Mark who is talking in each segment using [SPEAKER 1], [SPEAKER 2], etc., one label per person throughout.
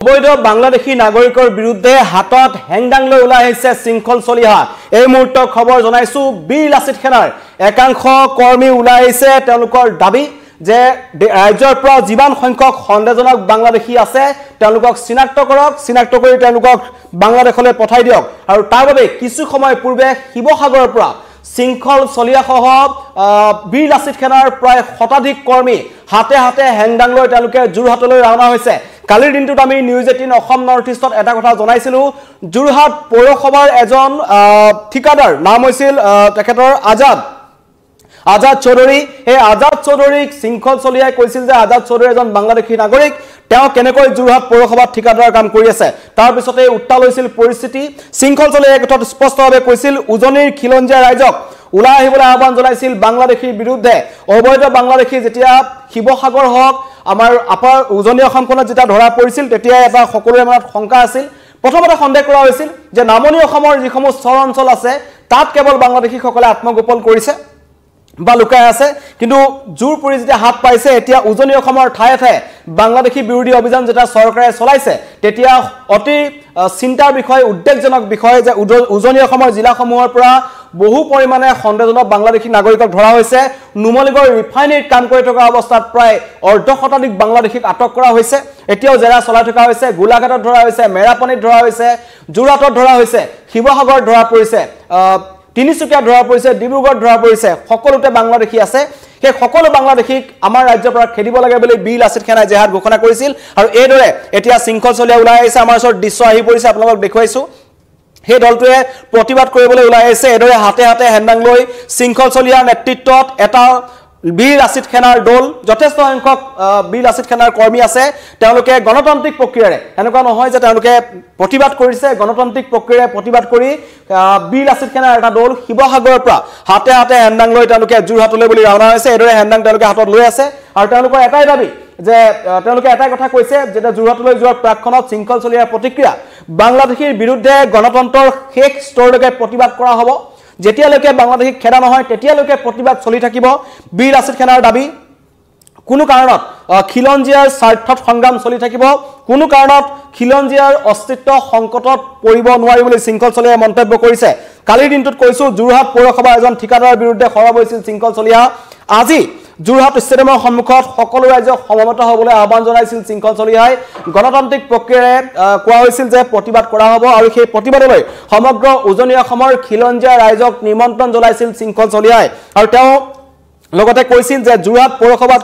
[SPEAKER 1] অবৈধ বাংলাদেশী নাগৰিকৰ বিৰুদ্ধে হাতত হেংদাং লৈ ওলাই আহিছে শৃংখল চলিহা। এই মুহূৰ্তৰ খবৰ জনাইছো বীৰ লাচিত সেনাৰ একাংশ কৰ্মী ওলাই আহিছে। তেওঁলোকৰ দাবী যে ৰাজ্যৰ পৰা যিমান সংখ্যক সন্দেহজনক বাংলাদেশী আছে তেওঁলোকক চিনাক্ত কৰক, চিনাক্ত কৰি তেওঁলোকক বাংলাদেশলৈ পঠাই দিয়ক। আৰু তাৰ বাবে কিছু সময় পূৰ্বে শিৱসাগৰৰ পৰা শৃংখল চলিহাসহ বীৰ লাচিত সেনাৰ প্ৰায় শতাধিক কৰ্মী হাতে হাতে হেংদাং লৈ তেওঁলোকে যোৰহাটলৈ ৰাওনা হৈছে। কালিৰ দিনটোত আমি নিউজ 18 অসম নৰ্থ ইষ্টত এটা কথা জনাইছিলোঁ, যোৰহাট পৌৰসভাৰ এজন ঠিকাদাৰ নাম হৈছিল তেখেতৰ আজাদ চৌধুৰী। এই আজাদ চৌধুৰীক শৃংখল চলিহাই কৈছিল যে আজাদ চৌধুৰী এজন বাংলাদেশী নাগৰিক, তেওঁ কেনেকৈ যোৰহাট পৌৰসভাত ঠিকাদাৰৰ কাম কৰি আছে। তাৰ পিছতে উত্তাল হৈছিল পৰিস্থিতি। শৃংখল চলিহাই এই কথাত স্পষ্টভাৱে কৈছিল উজনিৰ খিলঞ্জীয়া ৰাইজক ওলাই আহিবলৈ আহ্বান জনাইছিল বাংলাদেশীৰ বিৰুদ্ধে। অবৈধ বাংলাদেশী যেতিয়া শিৱসাগৰ হওক আমাৰ আপাৰ উজনি অসমখনত যেতিয়া ধৰা পৰিছিল তেতিয়া এটা সকলোৰে মনত শংকা আছিল। প্ৰথমতে সন্দেহ কৰা হৈছিল যে নামনি অসমৰ যিসমূহ চৰ অঞ্চল আছে তাত কেৱল বাংলাদেশীসকলে আত্মগোপন কৰিছে বা লুকাই আছে, কিন্তু জোৰ পৰি যেতিয়া হাত পাইছে এতিয়া উজনি অসমৰ ঠায়ে ঠায়ে বাংলাদেশী বিৰোধী অভিযান যেতিয়া চৰকাৰে চলাইছে তেতিয়া অতি চিন্তাৰ বিষয়, উদ্বেগজনক বিষয় যে উজনি অসমৰ জিলাসমূহৰ পৰা বহু পৰিমাণে সন্দেহজনক বাংলাদেশী নাগৰিকক ধৰা হৈছে। নুমলীগড় ৰিফাইনেৰীত কাম কৰি থকা অৱস্থাত প্ৰায় অৰ্ধশতাধিক বাংলাদেশীক আটক কৰা হৈছে। এতিয়াও জেৰা চলাই থকা হৈছে। গোলাঘাটত ধৰা হৈছে, মেৰাপানীত ধৰা হৈছে, যোৰহাটত ধৰা হৈছে, শিৱসাগৰত ধৰা পৰিছে, তিনিচুকীয়াত ধৰা পৰিছে, ডিব্ৰুগড়ত ধৰা পৰিছে। সকলোতে বাংলাদেশী আছে। সেই সকলো বাংলাদেশীক আমাৰ ৰাজ্যৰ পৰা খেদিব লাগে বুলি বীৰ লাচিত সেনাই জেহাদ ঘোষণা কৰিছিল। আৰু এইদৰে এতিয়া শৃংখল চলিহা ওলাই আহিছে। আমাৰ ওচৰত দৃশ্য আহি পৰিছে, আপোনালোকক দেখুৱাইছোঁ। সেই দলটোৱে প্ৰতিবাদ কৰিবলৈ ওলাই আহিছে। এইদৰে হাতে হাতে হেংদাং লৈ শৃংখল চলিহাৰ নেতৃত্বত এটা বীৰ লাচিত সেনাৰ দল, যথেষ্ট সংখ্যক বীৰ লাচিত সেনাৰ কৰ্মী আছে। তেওঁলোকে গণতান্ত্ৰিক প্ৰক্ৰিয়াৰে, এনেকুৱা নহয় যে তেওঁলোকে প্ৰতিবাদ কৰিছে, গণতান্ত্ৰিক প্ৰক্ৰিয়াৰে প্ৰতিবাদ কৰি বীৰ লাচিত সেনাৰ এটা দল শিৱসাগৰৰ পৰা হাতে হাতে হেংদাং লৈ তেওঁলোকে যোৰহাটলৈ বুলি ৰাওনা হৈছে। এইদৰে হেংদাং তেওঁলোকে হাতত লৈ আছে। আৰু তেওঁলোকৰ এটাই দাবী যে তেওঁলোকে এটাই কথা কৈছে যে যোৰহাটলৈ যোৱাৰ প্ৰাকক্ষণত শৃংখল চলিহাৰ প্ৰতিক্ৰিয়া বাংলাদেশীৰ বিৰুদ্ধে গণতন্ত্ৰৰ শেষ স্তৰলৈকে প্ৰতিবাদ কৰা হ'ব। যেতিয়ালৈকে বাংলাদেশীক খেদা নহয় তেতিয়ালৈকে প্ৰতিবাদ চলি থাকিব। বীৰ লাচিত সেনাৰ দাবী কোনো কাৰণত খিলঞ্জীয়াৰ স্বাৰ্থত সংগ্ৰাম চলি থাকিব, কোনো কাৰণত খিলঞ্জীয়াৰ অস্তিত্ব সংকটত পৰিব নোৱাৰি বুলি শৃংখল চলিহাই মন্তব্য কৰিছে। কালিৰ দিনটোত কৈছোঁ যোৰহাট পৌৰসভাৰ এজন ঠিকাদাৰৰ বিৰুদ্ধে সৰব হৈছিল শৃংখল চলিহা। আজি যোৰহাট ষ্টেডিয়ামৰ সন্মুখত সকলো ৰাইজক সমবেত হ'বলৈ আহ্বান জনাইছিল শৃংখল চলিহাই। গণতান্ত্ৰিক প্ৰক্ৰিয়াৰে কোৱা হৈছিল যে প্ৰতিবাদ কৰা হ'ব আৰু সেই প্ৰতিবাদলৈ সমগ্ৰ উজনি অসমৰ খিলঞ্জীয়া ৰাইজক নিমন্ত্ৰণ জনাইছিল শৃংখল চলিহাই। আৰু তেওঁ লগতে কৈছিল যে যোৰহাট পৌৰসভাত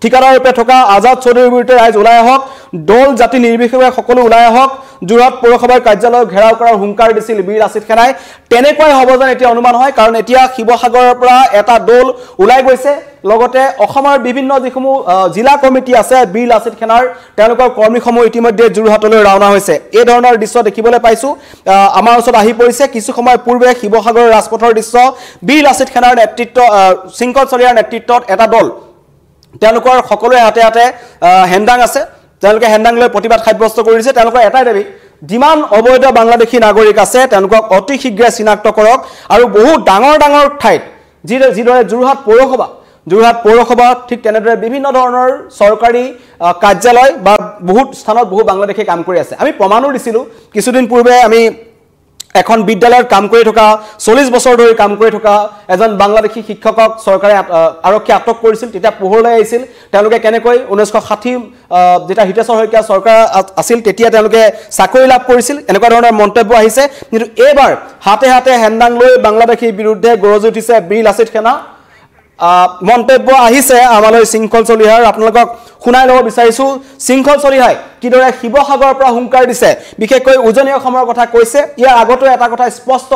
[SPEAKER 1] ঠিকাদাৰ ৰূপে থকা আজাদ চৌধুৰীৰ বিৰুদ্ধে ৰাইজ ওলাই আহক, দল জাতি নিৰ্বিশেষে সকলো ওলাই আহক। যোৰহাট পৌৰসভাৰ কাৰ্যালয়ক ঘেৰাও কৰাৰ হুংকাৰ দিছিল বীৰ লাচিত সেনাই। তেনেকুৱাই হ'ব যেন এতিয়া অনুমান হয়, কাৰণ এতিয়া শিৱসাগৰৰ পৰা এটা দল ওলাই গৈছে। লগতে অসমৰ বিভিন্ন যিসমূহ জিলা কমিটি আছে বীৰ লাচিত সেনাৰ, তেওঁলোকৰ কৰ্মীসমূহ ইতিমধ্যে যোৰহাটলৈ ৰাওনা হৈছে। এই ধৰণৰ দৃশ্য দেখিবলৈ পাইছোঁ। আমাৰ ওচৰত আহি পৰিছে কিছু সময় পূৰ্বে শিৱসাগৰৰ ৰাজপথৰ দৃশ্য। বীৰ লাচিত সেনাৰ নেতৃত্ব, শৃংখল চলিহাৰ নেতৃত্বত এটা দল, তেওঁলোকৰ সকলোৰে হাতে হাতে হেংদাং আছে। তেওঁলোকে হেংদাং লৈ প্ৰতিবাদ সাব্যস্ত কৰিছে। তেওঁলোকৰ এটাই দাবী, যিমান অবৈধ বাংলাদেশী নাগৰিক আছে তেওঁলোকক অতি শীঘ্ৰে চিনাক্ত কৰক। আৰু বহু ডাঙৰ ডাঙৰ ঠাইত যিদৰে যোৰহাট পৌৰসভা ঠিক তেনেদৰে বিভিন্ন ধৰণৰ চৰকাৰী কাৰ্যালয় বা বহুত স্থানত বহু বাংলাদেশী কাম কৰি আছে। আমি প্ৰমাণো দিছিলোঁ। কিছুদিন পূৰ্বে আমি এখন বিদ্যালয়ত কাম কৰি থকা 40 বছৰ ধৰি কাম কৰি থকা এজন বাংলাদেশী শিক্ষকক চৰকাৰে আৰক্ষী আটক কৰিছিল। তেতিয়া পোহৰলৈ আহিছিল তেওঁলোকে কেনেকৈ 1960 যেতিয়া হিতেশ্বৰ শইকীয়া চৰকাৰ আছিল তেতিয়া তেওঁলোকে চাকৰি লাভ কৰিছিল। এনেকুৱা ধৰণৰ মন্তব্য আহিছে। কিন্তু এইবাৰ হাতে হাতে হেংদাং লৈ বাংলাদেশীৰ বিৰুদ্ধে গৰজি উঠিছে বীৰ লাচিত সেনা। মন্তব্য আহিছে আমালৈ শৃংখল চলিহাৰ। আপোনালোকক শুনাই ল'ব বিচাৰিছোঁ শৃংখল চলিহাই কিদৰে শিৱসাগৰৰ পৰা হুংকাৰ দিছে, বিশেষকৈ উজনি অসমৰ কথা কৈছে। ইয়াৰ আগতো এটা কথা স্পষ্ট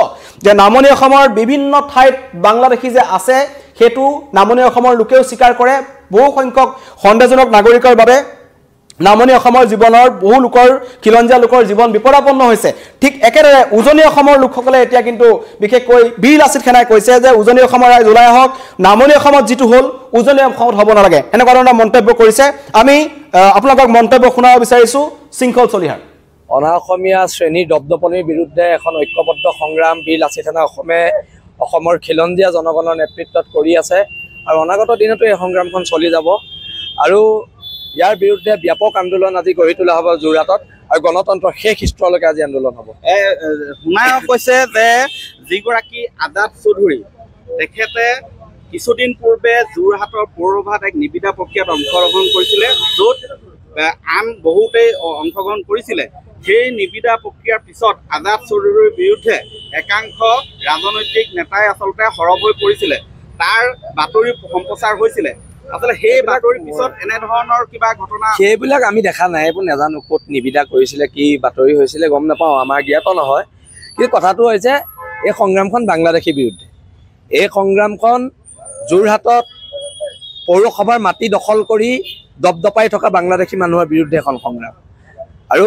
[SPEAKER 1] যে নামনি অসমৰ বিভিন্ন ঠাইত বাংলাদেশী যে আছে সেইটো নামনি অসমৰ লোকেও স্বীকাৰ কৰে। বহু সংখ্যক সন্দেহজনক নাগৰিকৰ বাবে নামনি অসমৰ জীৱনৰ বহু লোকৰ, খিলঞ্জীয়া লোকৰ জীৱন বিপদাপন্ন হৈছে। ঠিক একেদৰে উজনি অসমৰ লোকসকলে এতিয়া কিন্তু বিশেষকৈ বীৰ লাচিত সেনাই কৈছে যে উজনি অসমৰ ৰাইজ ওলাই আহক, নামনি অসমত যিটো হ'ল উজনি অসমত হ'ব নালাগে, এনেকুৱা ধৰণৰ মন্তব্য কৰিছে। আমি আপোনালোকক মন্তব্য শুনাব বিচাৰিছোঁ শৃংখল চলিহাৰ।
[SPEAKER 2] অনা অসমীয়া শ্ৰেণীৰ দপদপনিৰ বিৰুদ্ধে এখন ঐক্যবদ্ধ সংগ্ৰাম বীৰ লাচিত সেনা অসমৰ খিলঞ্জীয়া জনগণৰ নেতৃত্বত কৰি আছে আৰু অনাগত দিনতো এই সংগ্ৰামখন চলি যাব। আৰু ইয়াৰ বিৰুদ্ধে ব্যাপক আন্দোলন আজি গঢ়ি তোলা হ'ব যোৰহাটত। আৰু গণতন্ত্ৰ শেষ স্তৰলৈকে আজি আন্দোলন হ'ব।
[SPEAKER 3] শুনাই কৈছে যে যিগৰাকী আজাদ চৌধুৰী তেখেতে কিছুদিন পূৰ্বে যোৰহাটৰ পৌৰসভাত এক নিবিদা প্ৰক্ৰিয়াত অংশগ্ৰহণ কৰিছিলে, য'ত আন বহুতেই অংশগ্ৰহণ কৰিছিলে। সেই নিবিদা প্ৰক্ৰিয়াৰ পিছত আজাদ চৌধুৰীৰ বিৰুদ্ধে একাংশ ৰাজনৈতিক নেতাই আচলতে সৰব হৈ পৰিছিলে, তাৰ বাতৰি সম্প্ৰচাৰ হৈছিলে। আচলতে সেই বাতৰিৰ পিছত এনেধৰণৰ কিবা ঘটনা
[SPEAKER 2] সেইবিলাক আমি দেখা নাই, এইবোৰ নাজানো ক'ত নিবিদা কৰিছিলে, কি বাতৰি হৈছিলে গম নাপাওঁ, আমাৰ জ্ঞাত নহয়। কিন্তু কথাটো হৈছে এই সংগ্ৰামখন বাংলাদেশীৰ বিৰুদ্ধে। এই সংগ্ৰামখন যোৰহাটত পৌৰসভাৰ মাটি দখল কৰি দপদপাই থকা বাংলাদেশী মানুহৰ বিৰুদ্ধে এখন সংগ্ৰাম। আৰু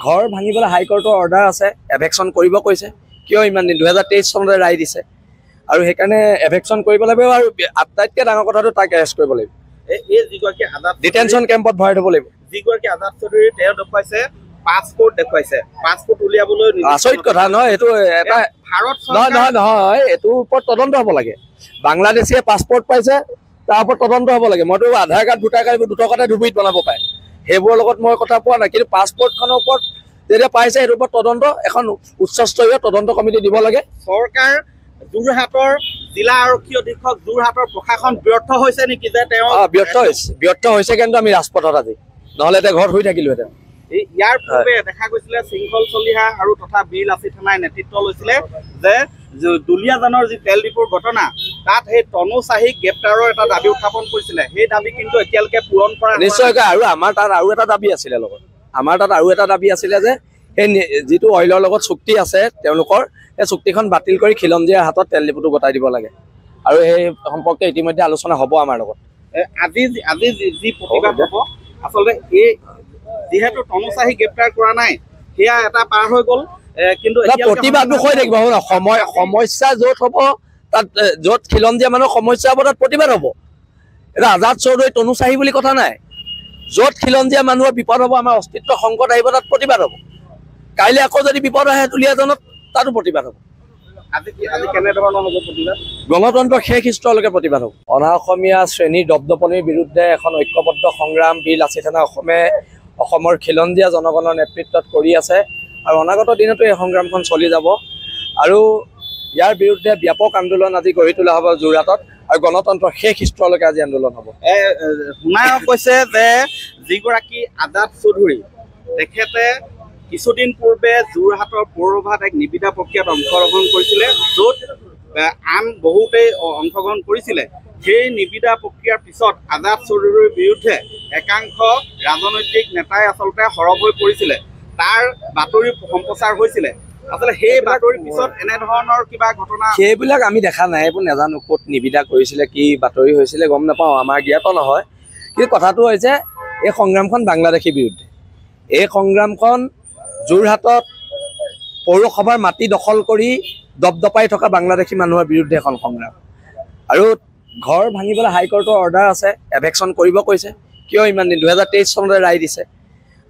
[SPEAKER 2] ঘৰ ভাঙিবলৈ হাইকোৰ্টৰ অৰ্ডাৰ আছে, এভেকশ্যন কৰিব কৈছে। কিয় ইমান দিন 2023 চনতে ৰায় দিছে, আৰু সেইকাৰণে এভেকশ্যন কৰিব লাগিব। আৰু আটাইতকৈ ডাঙৰ কথাটো তাক এৰেষ্ট কৰিব লাগিব,
[SPEAKER 3] এই যিগৰাকী আজাদ
[SPEAKER 2] ডিটেনশ্যন কেম্পত ভৰাই থ'ব লাগিব।
[SPEAKER 3] যিগৰাকী আজাদ চৌধুৰী তেওঁ দেখুৱাইছে পাছপোৰ্ট দেখুৱাইছে, পাছপোৰ্ট উলিয়াবলৈ
[SPEAKER 2] আচৰিত কথা নহয় এইটো। এটা নহয়, এইটোৰ ওপৰত তদন্ত হ'ব লাগে। বাংলাদেশীয়ে পাছপোৰ্ট পাইছে, তাৰ ওপৰত তদন্ত হ'ব লাগে। মইতো আধাৰ কাৰ্ড ভোটাৰ কাৰ্ড দুটা কথা ধুবুৰীত বনাব পাৰে, সেইবোৰৰ লগত মই কথা পোৱা নাই। কিন্তু পাছপোৰ্টখনৰ ওপৰত যেতিয়া পাইছে সেইটোৰ ওপৰত তদন্ত, এখন উচ্চস্তৰীয় তদন্ত কমিটি দিব লাগে।
[SPEAKER 3] চৰকাৰ যোৰহাটৰ জিলা আৰক্ষী অধীক্ষক যোৰহাটৰ প্ৰশাসন ব্যৰ্থ হৈছে নেকি যে তেওঁ
[SPEAKER 2] ব্যৰ্থ হৈছে। কিন্তু আমি ৰাজপথত আজি, নহ'লে এতিয়া ঘৰত শুই থাকিলোহেঁতেন।
[SPEAKER 3] ইয়াৰ পূৰ্বে দেখা গৈছিলে শৃংখল চলিহা আৰু তথা বীৰ লাচিত থানাই নেতৃত্ব লৈছিলে যে দুলীয়াজানৰ যি তেল ডিপুৰ ঘটনা, তাত সেই তনু চাহিক গ্ৰেপ্তাৰৰ এটা দাবী উত্থাপন কৰিছিলে। সেই দাবী কিন্তু এতিয়ালৈকে পূৰণ কৰা
[SPEAKER 2] নিশ্চয়কৈ। আৰু আমাৰ তাত আৰু এটা দাবী আছিলে লগত, যে সেই যিটো অইলৰ লগত চুক্তি আছে তেওঁলোকৰ, সেই চুক্তিখন বাতিল কৰি খিলঞ্জীয়াৰ হাতত তেল ডিপুটো গতাই দিব লাগে। আৰু সেই সম্পৰ্কে ইতিমধ্যে আলোচনা হ'ব আমাৰ লগত।
[SPEAKER 3] আজি যি প্ৰতিবাদ হ'ব, আচলতে এই যিহেতু তনু চাহিক গ্ৰেপ্তাৰ কৰা নাই, সেয়া এটা পাৰ হৈ গ'ল। কিন্তু
[SPEAKER 2] প্ৰতিবাদটো হৈ থাকিব। সমস্যা য'ত হ'ব, তাত য'ত খিলঞ্জীয়া মানুহৰ সমস্যা হ'ব তাত প্ৰতিবাদ হ'ব। এটা আজাদ চৌধুৰী তনু চাহি বুলি কথা নাই। য'ত খিলঞ্জীয়া মানুহৰ বিপদ হ'ব, আমাৰ অস্তিত্ব সংকট আহিব, তাত প্ৰতিবাদ হ'ব। কাইলৈ আকৌ যদি বিপদ আহে দুলীয়াজানত, তাতো প্ৰতিবাদ হ'ব।
[SPEAKER 3] আজি কেনেধৰণৰ হ'ব প্ৰতিবাদ?
[SPEAKER 2] গণতন্ত্ৰ শেষ স্তৰলৈকে প্ৰতিবাদ হ'ব। অনা অসমীয়া শ্ৰেণীৰ দপদপনিৰ বিৰুদ্ধে এখন ঐক্যবদ্ধ সংগ্ৰাম বীৰ লাচিত থানা অসমৰ খিলঞ্জীয়া জনগণৰ নেতৃত্বত কৰি আছে, আৰু অনাগত দিনতো এই সংগ্ৰামখন চলি যাব। আৰু ইয়াৰ বিৰুদ্ধে ব্যাপক আন্দোলন আজি গঢ়ি তোলা হ'ব যোৰহাটত, আৰু গণতন্ত্ৰ শেষ স্তৰলৈকে আজি আন্দোলন হ'ব।
[SPEAKER 3] শুনাই কৈছে যে যিগৰাকী আজাদ চৌধুৰী তেখেতে কিছুদিন পূৰ্বে যোৰহাটৰ পৌৰসভাত এক নিবিদা প্ৰক্ৰিয়াত অংশগ্ৰহণ কৰিছিলে, য'ত আন বহুতেই অংশগ্ৰহণ কৰিছিলে। সেই নিবিদা প্ৰক্ৰিয়াৰ পিছত আজাদ চৌধুৰীৰ বিৰুদ্ধে একাংশ ৰাজনৈতিক নেতাই আচলতে সৰব হৈ পৰিছিলে, তাৰ বাতৰি সম্প্ৰচাৰ হৈছিলে। আচলতে সেই বাতৰিৰ পিছত এনেধৰণৰ কিবা ঘটনা
[SPEAKER 2] সেইবিলাক আমি দেখা নাই, এইবোৰ নাজানো ক'ত নিবিদা কৰিছিলে, কি বাতৰি হৈছিলে গম নাপাওঁ, আমাৰ জ্ঞাত নহয়। কিন্তু কথাটো হৈছে এই সংগ্ৰামখন বাংলাদেশীৰ বিৰুদ্ধে। এই সংগ্ৰামখন যোৰহাটত পৌৰসভাৰ মাটি দখল কৰি দপদপাই থকা বাংলাদেশী মানুহৰ বিৰুদ্ধে এখন সংগ্ৰাম। আৰু ঘৰ ভাঙিবলৈ হাইকোৰ্টৰ অৰ্ডাৰ আছে, এভেকশ্যন কৰিব কৈছে। কিয় ইমান দিন 2023 চনতে ৰায় দিছে,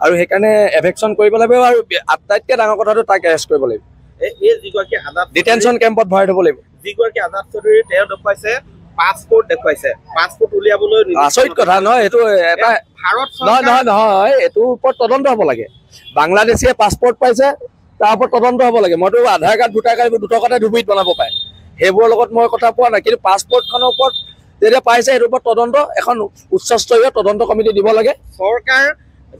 [SPEAKER 2] আৰু সেইকাৰণে এভেকশ্যন কৰিব লাগিব। আৰু আটাইতকৈ ডাঙৰ কথাটো তাক এৰেষ্ট কৰিব লাগিব,
[SPEAKER 3] এই যিগৰাকী আজাদ
[SPEAKER 2] ডিটেনশ্যন কেম্পত ভৰাই থ'ব লাগিব।
[SPEAKER 3] যিগৰাকী আজাদ চৌধুৰী তেওঁ দেখুৱাইছে পাছপোৰ্ট দেখুৱাইছে, পাছপোৰ্ট উলিয়াবলৈ
[SPEAKER 2] আচৰিত কথা নহয়। এইটো এটা নহয়, এইটোৰ ওপৰত তদন্ত হ'ব লাগে। বাংলাদেশীয়ে পাছপোৰ্ট পাইছে, তাৰ ওপৰত তদন্ত হ'ব লাগে। মইতো আধাৰ কাৰ্ড ভোটাৰ কাৰ্ড দুটা কথা ধুবুৰীত বনাব পাৰে, সেইবোৰৰ লগত মই কথা পোৱা নাই। কিন্তু পাছপোৰ্টখনৰ ওপৰত যেতিয়া পাইছে সেইটোৰ ওপৰত তদন্ত, এখন উচ্চস্তৰীয় তদন্ত কমিটি দিব লাগে।
[SPEAKER 3] চৰকাৰ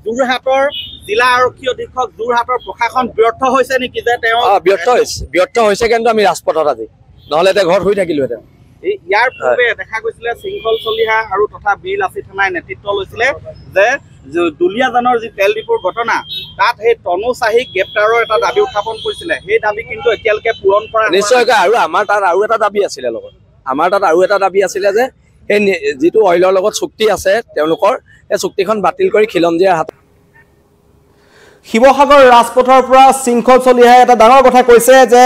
[SPEAKER 3] যোৰহাটৰ জিলা আৰক্ষী অধীক্ষক যোৰহাটৰ প্ৰশাসন ব্যৰ্থ হৈছে নেকি যে তেওঁ
[SPEAKER 2] ব্যৰ্থ হৈছে। কিন্তু আমি ৰাজপথত আজি, নহ'লে এতিয়া ঘৰত শুই থাকিলোহেঁতেন।
[SPEAKER 3] ইয়াৰ পূৰ্বে দেখা গৈছিলে শৃংখল চলিহা আৰু তথা বীৰ লাচিত থানাই নেতৃত্ব লৈছিলে যে দুলীয়াজানৰ যি তেল ডিপুৰ ঘটনা, তাত সেই তনু চাহিক গ্ৰেপ্তাৰৰ এটা দাবী উত্থাপন কৰিছিলে। সেই দাবী কিন্তু এতিয়ালৈকে পূৰণ কৰা
[SPEAKER 2] নিশ্চয়কৈ। আৰু আমাৰ তাত আৰু এটা দাবী আছিলে লগত, যে সেই যিটো অইলৰ লগত চুক্তি আছে তেওঁলোকৰ, সেই চুক্তিখন বাতিল কৰি খিলঞ্জীয়াৰ হাতত।
[SPEAKER 1] শিৱসাগৰ ৰাজপথৰ পৰা শৃংখল চলিহাই এটা ডাঙৰ কথা কৈছে যে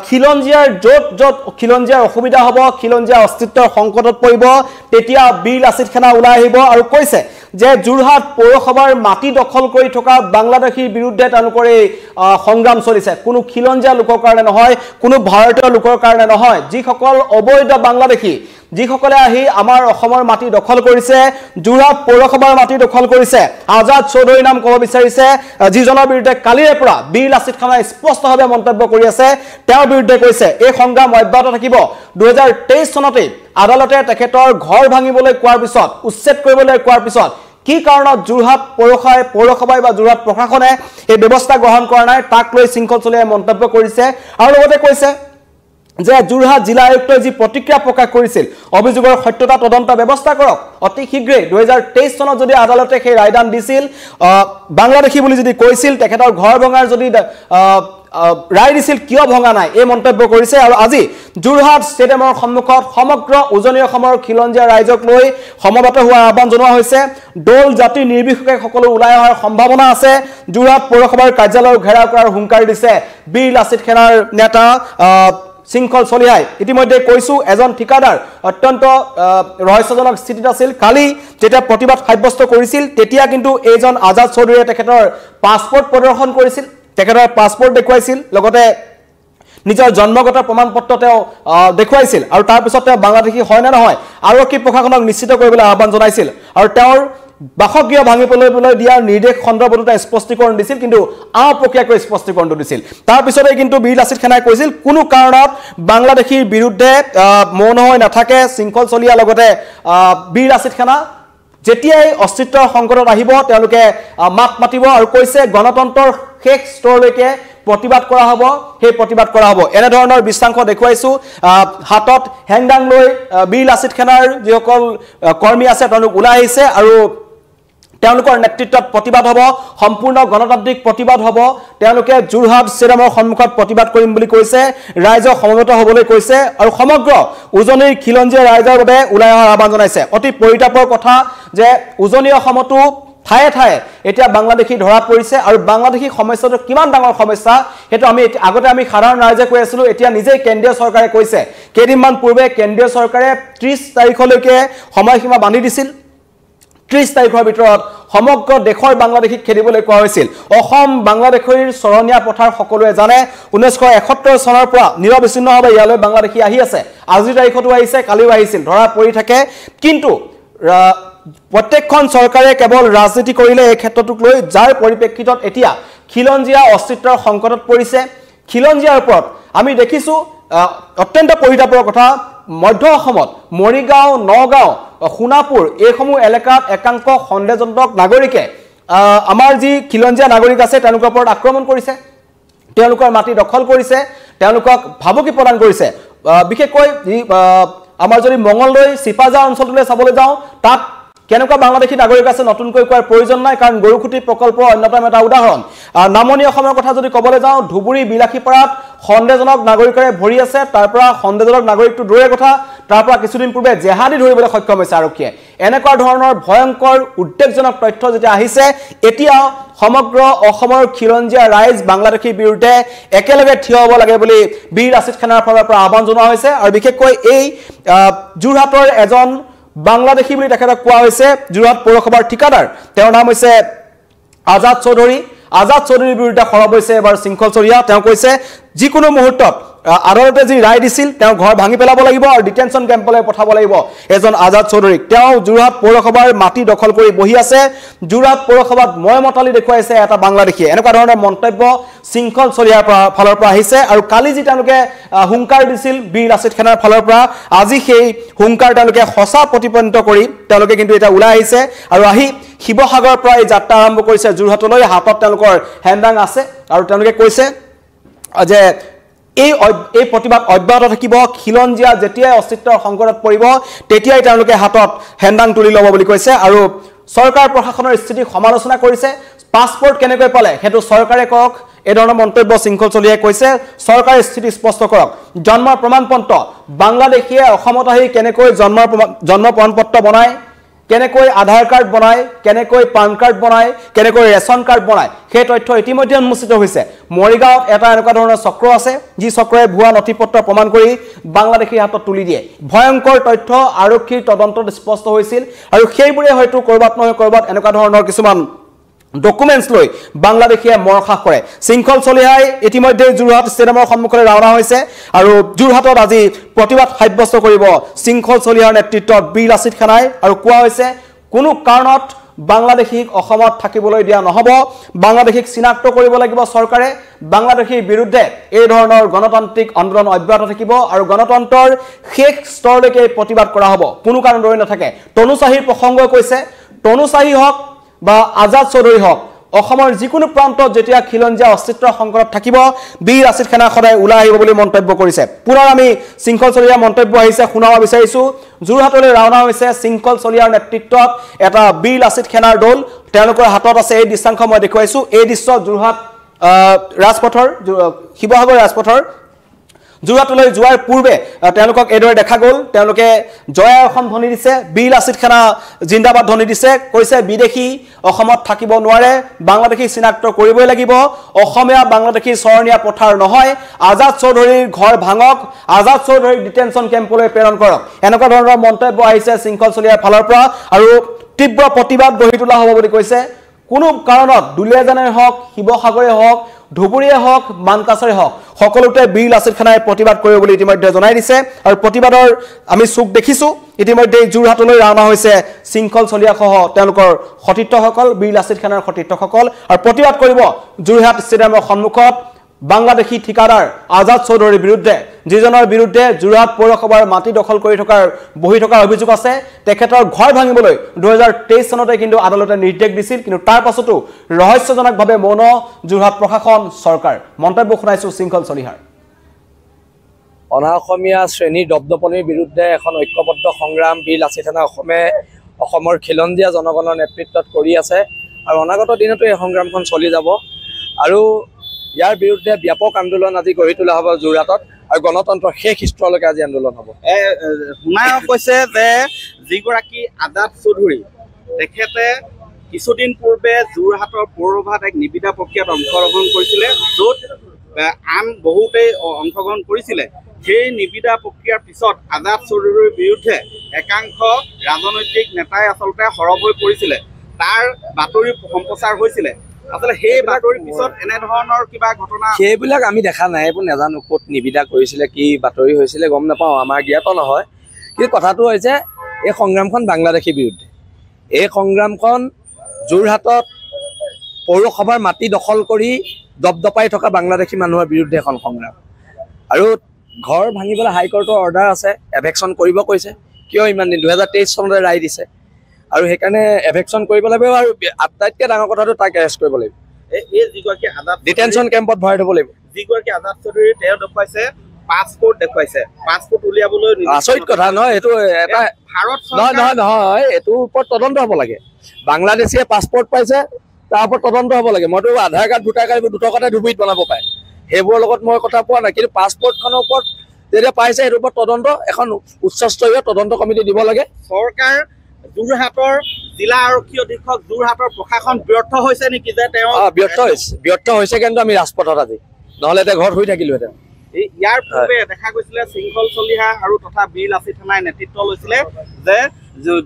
[SPEAKER 1] খিলঞ্জীয়াৰ য'ত খিলঞ্জীয়াৰ অসুবিধা হ'ব, খিলঞ্জীয়াৰ অস্তিত্বৰ সংকটত পৰিব, তেতিয়া বীৰ লাচিত সেনা ওলাই আহিব। আৰু কৈছে যে যোৰহাট পৌৰসভাৰ মাটি দখল কৰি থকা বাংলাদেশীৰ বিৰুদ্ধে তেওঁলোকৰ এই সংগ্ৰাম চলিছে কোনো খিলঞ্জীয়া লোকৰ কাৰণে নহয় কোনো ভাৰতীয় লোকৰ কাৰণে নহয় যিসকল অবৈধ বাংলাদেশী যিসকলে আহি আমাৰ অসমৰ মাটি দখল কৰিছে যোৰহাট পৌৰসভাৰ মাটি দখল কৰিছে আজাদ চৌধুৰী নাম ক'ব বিচাৰিছে যিজনৰ বিৰুদ্ধে কালিৰে পৰা বীৰ লাচিত খানাই স্পষ্টভাৱে মন্তব্য কৰি আছে তেওঁৰ বিৰুদ্ধে কৈছে এই সংগ্ৰাম অব্যাহত থাকিব 2023 চনতে আদালতে তেখেতৰ ঘৰ ভাঙিবলৈ কোৱাৰ পিছত উচ্ছেদ কৰিবলৈ কোৱাৰ পিছত কি কাৰণত যোৰহাট পৌৰসভাই বা যোৰহাট প্ৰশাসনে এই ব্যৱস্থা গ্ৰহণ কৰা নাই তাক লৈ শৃংখল চলিহাই মন্তব্য কৰিছে আৰু লগতে কৈছে যে যোৰহাট জিলা আয়ুক্তই যি প্ৰতিক্ৰিয়া প্ৰকাশ কৰিছিল অভিযোগৰ সত্যতা তদন্ত ব্যৱস্থা কৰক অতি শীঘ্ৰে 2023 চনত যদি আদালতে সেই ৰায়দান দিছিল বাংলাদেশী বুলি যদি কৈছিল তেখেতৰ ঘৰ ভঙাৰ যদি ৰায় দিছিল কিয় ভঙা নাই এই মন্তব্য কৰিছে আৰু আজি যোৰহাট ষ্টেডিয়ামৰ সন্মুখত সমগ্ৰ উজনি অসমৰ খিলঞ্জীয়া ৰাইজক লৈ সমবেত হোৱাৰ আহ্বান জনোৱা হৈছে দল জাতি নিৰ্বিশেষে সকলো ওলাই অহাৰ সম্ভাৱনা আছে যোৰহাট পৌৰসভাৰ কাৰ্যালয় ঘেৰাও কৰাৰ হুংকাৰ দিছে বীৰ লাচিত সেনাৰ নেতা শৃংখল চলিহাই ইতিমধ্যে কৈছো এজন ঠিকাদাৰ অত্যন্ত ৰহস্যজনক স্থিতিত আছিল কালি যেতিয়া প্ৰতিবাদ সাব্যস্ত কৰিছিল তেতিয়া কিন্তু এইজন আজাদ চৌধুৰীয়ে তেখেতৰ পাছপোৰ্ট প্ৰদৰ্শন কৰিছিল তেখেতৰ পাছপোৰ্ট দেখুৱাইছিল লগতে নিজৰ জন্মগত প্ৰমাণপত্ৰ তেওঁ দেখুৱাইছিল আৰু তাৰ পিছত তেওঁ বাংলাদেশী হয় না নহয় আৰক্ষী প্ৰশাসনক নিশ্চিত কৰিবলৈ আহ্বান জনাইছিল আৰু তেওঁৰ বাসগৃহ ভাঙিবলৈ দিয়াৰ নিৰ্দেশ সন্দৰ্ভত স্পষ্টীকৰণ দিছিল কিন্তু প্ৰক্ৰিয়াকৈ স্পষ্টীকৰণটো দিছিল তাৰ পিছতে কিন্তু বীৰ লাচিত খানাই কৈছিল কোনো কাৰণত বাংলাদেশীৰ বিৰুদ্ধে মৌন হৈ নাথাকে শৃংখল চলিহাৰ লগতে বীৰ লাচিত খানা যেতিয়াই অস্তিত্বৰ সংকটত আহিব তেওঁলোকে মাত মাতিব আৰু কৈছে গণতন্ত্ৰৰ শেষ স্তৰলৈকে প্ৰতিবাদ কৰা হ'ব সেই প্ৰতিবাদ কৰা হ'ব এনে ধৰণৰ বিশৃংখল দেখুৱাইছো হাতত হেংদাং লৈ বীৰ লাচিত খানাৰ যিসকল কৰ্মী আছে তেওঁলোক ওলাই আহিছে আৰু তেওঁলোকৰ নেতৃত্বত প্ৰতিবাদ হ'ব সম্পূৰ্ণ গণতান্ত্ৰিক প্ৰতিবাদ হ'ব তেওঁলোকে যোৰহাট ষ্টেডিয়ামৰ সন্মুখত প্ৰতিবাদ কৰিম বুলি কৈছে ৰাইজক সমবেত হ'বলৈ কৈছে আৰু সমগ্ৰ উজনিৰ খিলঞ্জীয়া ৰাইজৰ বাবে ওলাই অহাৰ আহ্বান জনাইছে অতি পৰিতাপৰ কথা যে উজনি অসমতো ঠায়ে ঠায়ে এতিয়া বাংলাদেশী ধৰা পৰিছে আৰু বাংলাদেশী সমস্যাটো কিমান ডাঙৰ সমস্যা হেতু আমি আগতে আমি সাধাৰণ ৰাইজে কৈ আছিলো এতিয়া নিজেই কেন্দ্ৰীয় চৰকাৰে কৈছে কেইদিনমান পূৰ্বে কেন্দ্ৰীয় চৰকাৰে 30 তাৰিখলৈকে সময়সীমা বান্ধি দিছিল 30 তাৰিখৰ ভিতৰত সমগ্ৰ দেশৰ বাংলাদেশীক খেদিবলৈ কোৱা হৈছিল অসম বাংলাদেশৰ চৰণীয়া পথাৰ সকলোৱে জানে 1971 চনৰ পৰা নিৰবিচ্ছিন্নভাৱে ইয়ালৈ বাংলাদেশী আহি আছে আজি তাৰিখতো আহিছে কালিও আহিছিল ধৰা পৰি থাকে কিন্তু প্ৰত্যেকখন চৰকাৰে কেৱল ৰাজনীতি কৰিলে এই ক্ষেত্ৰটোক লৈ যাৰ পৰিপ্ৰেক্ষিতত এতিয়া খিলঞ্জীয়া অস্তিত্বৰ সংকটত পৰিছে খিলঞ্জীয়াৰ ওপৰত আমি দেখিছো অত্যন্ত পৰিতাপৰ কথা মধ্য অসমত মৰিগাঁও নগাঁও সোণাপুৰ এইসমূহ এলেকাত একাংশ সন্দেহজনক নাগৰিকে আমাৰ যি খিলঞ্জীয়া নাগৰিক আছে তেওঁলোকৰ ওপৰত আক্ৰমণ কৰিছে তেওঁলোকৰ মাটি দখল কৰিছে তেওঁলোকক ভাবুকি প্ৰদান কৰিছে বিশেষকৈ আমাৰ যদি মঙ্গলদৈ চিপাজা অঞ্চললৈ চাবলৈ যাওঁ তাত কেনেকুৱা বাংলাদেশী নাগৰিক আছে নতুনকৈ কোৱাৰ প্ৰয়োজন নাই কাৰণ গৰুখুটি প্ৰকল্প অন্যতম এটা উদাহৰণ নামনি অসমৰ কথা যদি ক'বলৈ যাওঁ ধুবুৰী বিলাসীপাৰাত সন্দেহজনক নাগৰিকৰে ভৰি আছে তাৰ পৰা সন্দেহজনক নাগৰিকটো দূৰে কথা তাৰ পৰা কিছুদিন পূৰ্বে জেহাদী ধৰিবলৈ সক্ষম হৈছে আৰক্ষীয়ে এনেকুৱা ধৰণৰ ভয়ংকৰ উদ্বেগজনক তথ্য যেতিয়া আহিছে এতিয়া সমগ্ৰ অসমৰ খিলঞ্জীয়া ৰাইজ বাংলাদেশীৰ বিৰুদ্ধে একেলগে থিয় হ'ব লাগে বুলি বীৰ লাচিত খানাৰ ফালৰ পৰা আহ্বান জনোৱা হৈছে আৰু বিশেষকৈ এই যোৰহাটৰ এজন বাংলাদেশী বুলি তেখেতক কোৱা হৈছে যোৰহাট পৌৰসভাৰ ঠিকাদাৰ তেওঁৰ নাম হৈছে আজাদ চৌধুৰীৰ বিৰুদ্ধে খৰব হৈছে এবাৰ শৃংখল চলিহা তেওঁ কৈছে যিকোনো মুহূৰ্তত আদালতে যি ৰায় দিছিল তেওঁ ঘৰ ভাঙি পেলাব লাগিব আৰু ডিটেনশন কেম্পলৈ পঠাব লাগিব এজন আজাদ চৌধুৰীক তেওঁ যোৰহাট পৌৰসভাৰ মাটি দখল কৰি বহি আছে যোৰহাট পৌৰসভাত ময়মতালি দেখুৱাইছে এটা বাংলাদেশীয়ে এনেকুৱা ধৰণৰ মন্তব্য শৃংখল চলিহাৰ ফালৰ পৰা আহিছে আৰু কালি যি তেওঁলোকে হুংকাৰ দিছিল বীৰ লাচিত খানাৰ ফালৰ পৰা আজি সেই হুংকাৰ তেওঁলোকে সঁচা প্ৰতিপন্ন কৰি তেওঁলোকে কিন্তু এটা ওলাই আহিছে আৰু আহি শিৱসাগৰৰ পৰা এই যাত্ৰা আৰম্ভ কৰিছে যোৰহাটলৈ হাতত তেওঁলোকৰ হেংদাং আছে আৰু তেওঁলোকে কৈছে যে এই প্ৰতিবাদ অব্যাহত থাকিব খিলঞ্জীয়া যেতিয়াই অস্তিত্বৰ সংকটত পৰিব তেতিয়াই তেওঁলোকে হাতত হেংদাং তুলি ল'ব বুলি কৈছে আৰু চৰকাৰ প্ৰশাসনৰ স্থিতি সমালোচনা কৰিছে পাছপোৰ্ট কেনেকৈ পালে হেতু চৰকাৰে কৰক এই ধৰণৰ মন্তব্য শৃংখল চলিহাই কৈছে চৰকাৰে স্থিতি স্পষ্ট কৰক জন্মৰ প্ৰমাণপত্ৰ বাংলাদেশীয়ে অসমত আহি কেনেকৈ জন্ম প্ৰমাণপত্ৰ বনায় কেনেকৈ আধাৰ কাৰ্ড বনায়, কেনেকৈ পান কাৰ্ড বনায়, কেনেকৈ ৰেচন কাৰ্ড বনায়, সেই তথ্য ইতিমধ্যে উন্মোচিত হৈছে। মৰিগাঁৱত এটা এনেকুৱা ধৰণৰ চক্ৰ আছে যি চক্ৰই ভুৱা নথি পত্ৰ প্ৰমাণ কৰি বাংলাদেশীৰ হাতত তুলি দিয়ে। ভয়ংকৰ তথ্য আৰক্ষীৰ তদন্তত স্পষ্ট হৈছিল আৰু সেইবোৰে হয়তো ক'ৰবাত নহয় ক'ৰবাত এনেকুৱা ধৰণৰ কিছুমান ডকুমেণ্টছ লৈ বাংলাদেশীয়ে মৰখাস কৰে। শৃংখল চলিহাই ইতিমধ্যে যোৰহাট ষ্টেডিয়ামৰ সন্মুখলৈ ৰাওনা হৈছে আৰু যোৰহাটত আজি প্ৰতিবাদ সাব্যস্ত কৰিব শৃংখল চলিহাৰ নেতৃত্বত বীৰ লাচিত সেনাই আৰু কোৱা হৈছে কোনো কাৰণত বাংলাদেশীক অসমত থাকিবলৈ দিয়া নহ'ব, বাংলাদেশীক চিনাক্ত কৰিব লাগিব চৰকাৰে, বাংলাদেশীৰ বিৰুদ্ধে এই ধৰণৰ গণতান্ত্ৰিক আন্দোলন অব্যাহত থাকিব আৰু গণতন্ত্ৰৰ শেষ স্তৰলৈকে প্ৰতিবাদ কৰা হ'ব, কোনো কাৰণ ৰৈ নাথাকে। তনুচাহীৰ প্ৰসংগ কৈছে, তনুচাহী হওক বা আজাদ চৌধুৰী হওক, অসমৰ যিকোনো প্ৰান্তত যেতিয়া খিলঞ্জীয়া অস্তিত্বৰ সংকটত থাকিব বীৰ লাচিত সেনা সদায় ওলাই আহিব বুলি মন্তব্য কৰিছে। পুনৰ আমি শৃংখল চলিহাৰ মন্তব্য আহিছে শুনাব বিচাৰিছোঁ। যোৰহাটলৈ ৰাওনা হৈছে শৃংখল চলিহাৰ নেতৃত্বত এটা বীৰ লাচিত সেনাৰ দল। তেওঁলোকৰ হাতত আছে এই দৃশ্যাংশ মই দেখুৱাইছোঁ। এই দৃশ্য যোৰহাট ৰাজপথৰ, শিৱসাগৰ ৰাজপথৰ। যোৰহাটলৈ যোৱাৰ পূৰ্বে তেওঁলোকক এইদৰে দেখা গ'ল, তেওঁলোকে জয় অসম ধ্বনি দিছে, বীৰ লাচিত সেনা জিন্দাবাদ ধ্বনি দিছে, কৈছে বিদেশী অসমত থাকিব নোৱাৰে, বাংলাদেশী চিনাক্ত কৰিবই লাগিব, অসমীয়া বাংলাদেশী চৰণীয়া পথাৰ নহয়, আজাদ চৌধুৰীৰ ঘৰ ভাঙক, আজাদ চৌধুৰীক ডিটেনশ্যন কেম্পলৈ প্ৰেৰণ কৰক, এনেকুৱা ধৰণৰ মন্তব্য আহিছে শৃংখল চলিহাৰ ফালৰ পৰা আৰু তীব্ৰ প্ৰতিবাদ গঢ়ি তোলা হ'ব বুলি কৈছে। কোনো কাৰণত দুলীয়াজানেই হওক, শিৱসাগৰে হওক, ধুবুৰীয়ে হওক, মানকাছাৰে হওক, সকলোতে বীৰ লাচিত সেনাই প্ৰতিবাদ কৰিব বুলি ইতিমধ্যে জনাই দিছে আৰু প্ৰতিবাদৰ আমি চুক দেখিছোঁ। ইতিমধ্যে যোৰহাটলৈ ৰাওনা হৈছে শৃংখল চলিহাসহ তেওঁলোকৰ সতীৰ্থসকল, বীৰ লাচিত সেনাৰ সতীৰ্থসকল আৰু প্ৰতিবাদ কৰিব যোৰহাট ষ্টেডিয়ামৰ সন্মুখত বাংলাদেশী ঠিকাদাৰ আজাদ চৌধুৰীৰ বিৰুদ্ধে, যিজনৰ বিৰুদ্ধে যোৰহাট পৌৰসভাৰ মাটি দখল কৰি বহি থকাৰ অভিযোগ আছে। তেখেতৰ ঘৰ ভাঙিবলৈ 2023 চনতে কিন্তু আদালতে নিৰ্দেশ দিছিল, কিন্তু তাৰ পাছতো ৰহস্যজনকভাৱে মৌন যোৰহাট প্ৰশাসন, চৰকাৰ। মন্তব্য শুনাইছোঁ শৃংখল চলিহাৰ।
[SPEAKER 2] অনা অসমীয়া শ্ৰেণীৰ দপদপনিৰ বিৰুদ্ধে এখন ঐক্যবদ্ধ সংগ্ৰাম বীৰ লাচিত সেনা অসমৰ খিলঞ্জীয়া জনগণৰ নেতৃত্বত কৰি আছে আৰু অনাগত দিনতো এই সংগ্ৰামখন চলি যাব আৰু ইয়াৰ বিৰুদ্ধে ব্যাপক আন্দোলন আজি গঢ়ি তোলা হ'ব যোৰহাটত আৰু গণতন্ত্ৰৰ শেষ স্তৰলৈকে আজি আন্দোলন হ'ব।
[SPEAKER 3] শুনাই কৈছে যে যিগৰাকী আজাদ চৌধুৰী তেখেতে কিছুদিন পূৰ্বে যোৰহাটৰ পৌৰসভাত এক নিবিদা প্ৰক্ৰিয়াত অংশগ্ৰহণ কৰিছিলে, য'ত আন বহুতেই অংশগ্ৰহণ কৰিছিলে। সেই নিবিদা প্ৰক্ৰিয়াৰ পিছত আজাদ চৌধুৰীৰ বিৰুদ্ধে একাংশ ৰাজনৈতিক নেতাই আচলতে সৰব হৈ পৰিছিলে, তাৰ বাতৰি সম্প্ৰচাৰ হৈছিলে। আচলতে সেই বাতৰিৰ পিছত এনেধৰণৰ কিবা ঘটনা
[SPEAKER 2] সেইবিলাক আমি দেখা নাই, এইবোৰ নাজানো ক'ত নিবিদা কৰিছিলে, কি বাতৰি হৈছিলে গম নাপাওঁ, আমাৰ জ্ঞাত নহয়। কিন্তু কথাটো হৈছে এই সংগ্ৰামখন বাংলাদেশীৰ বিৰুদ্ধে। এই সংগ্ৰামখন যোৰহাটত পৌৰসভাৰ মাটি দখল কৰি দপদপাই থকা বাংলাদেশী মানুহৰ বিৰুদ্ধে এখন সংগ্ৰাম আৰু ঘৰ ভাঙিবলৈ হাইকোৰ্টৰ অৰ্ডাৰ আছে, এভেকশ্যন কৰিব কৈছে। কিয় ইমান দিন 2023 চনতে ৰায় দিছে আৰু সেইকাৰণে এভেকশ্যন কৰিব লাগিব আৰু আটাইতকৈ ডাঙৰ কথাটো তাক এৰেষ্ট কৰিব লাগিব।
[SPEAKER 3] এই যিগৰাকী আজাদ
[SPEAKER 2] ডিটেনশ্যন কেম্পত ভৰাই থ'ব লাগিব।
[SPEAKER 3] যিগৰাকী আজাদ চৌধুৰী তেওঁ দেখুৱাইছে পাছপোৰ্ট, দেখুৱাইছে পাছপোৰ্ট উলিয়াবলৈ।
[SPEAKER 2] আচৰিত কথা নহয় এইটো, এটা
[SPEAKER 3] ভাৰত
[SPEAKER 2] নহয় এইটোৰ ওপৰত তদন্ত হ'ব লাগে। বাংলাদেশীয়ে পাছপোৰ্ট পাইছে, তাৰ ওপৰত তদন্ত হ'ব লাগে। মইতো আধাৰ কাৰ্ড, ভোটাৰ কাৰ্ড দুটা কথা ধুবুৰীত বনাব পাৰে, সেইবোৰৰ লগত মই কথা পোৱা নাই, কিন্তু পাছপোৰ্টখনৰ ওপৰত যেতিয়া পাইছে সেইটোৰ ওপৰত তদন্ত, এখন উচ্চস্তৰীয় তদন্ত কমিটি দিব লাগে।
[SPEAKER 3] চৰকাৰ, যোৰহাটৰ জিলা আৰক্ষী অধীক্ষক, যোৰহাটৰ প্ৰশাসন ব্যৰ্থ হৈছে নেকি যে তেওঁ
[SPEAKER 2] ব্যৰ্থ হৈছে, কিন্তু আমি ৰাজপথত আজি, নহ'লে এতিয়া ঘৰত শুই থাকিলোহেঁতেন।
[SPEAKER 3] ইয়াৰ পূৰ্বে দেখা গৈছিলে শৃংখল চলিহা আৰু তথা বীৰ লাচিত সেনাই নেতৃত্ব লৈছিলে যে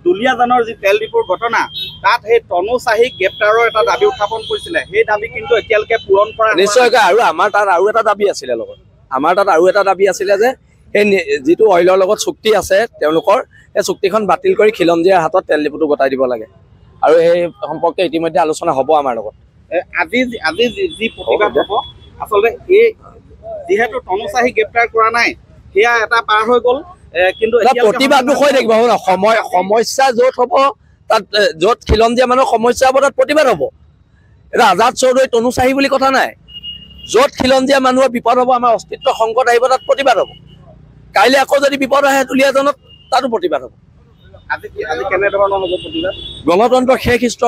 [SPEAKER 3] দুলীয়াজানৰ যি তেল ডিপুৰ ঘটনা, তাত সেই তনুচাহীক গ্ৰেপ্তাৰৰ এটা দাবী উত্থাপন কৰিছিলে। সেই দাবী কিন্তু এতিয়ালৈকে পূৰণ কৰা
[SPEAKER 2] নিশ্চয়কৈ। আৰু আমাৰ তাত আৰু এটা দাবী আছিলে লগত, যে সেই যিটো অইলৰ লগত চুক্তি আছে তেওঁলোকৰ, সেই চুক্তিখন বাতিল কৰি খিলঞ্জীয়াৰ হাতত তেল ডিপুটো গতাই দিব লাগে আৰু সেই সম্পৰ্কে ইতিমধ্যে আলোচনা হ'ব আমাৰ লগত।
[SPEAKER 3] আজি যি প্ৰতিবাদ হ'ব, আচলতে এই যিহেতু তনুচাহী গ্ৰেপ্তাৰ কৰা নাই, সেয়া এটা পাৰ হৈ গ'ল, কিন্তু
[SPEAKER 2] প্ৰতিবাদটো হৈ থাকিব। সমস্যা য'ত হ'ব, তাত য'ত খিলঞ্জীয়া মানুহৰ সমস্যা হ'ব তাত প্ৰতিবাদ হ'ব। এটা আজাদ চৌধুৰী, তনুচাহী বুলি কথা নাই, য'ত খিলঞ্জীয়া মানুহৰ বিপদ হ'ব, আমাৰ অস্তিত্ব সংকট আহিব, তাত প্ৰতিবাদ হ'ব। কাইলৈ আকৌ যদি বিপদ আহে দুলীয়াজনত, তাতো প্ৰতিবাদ হ'ব।
[SPEAKER 3] আজি কেনেধৰণৰ হ'ব প্ৰতিবাদ?
[SPEAKER 2] গণতন্ত্ৰৰ শেষ স্তৰত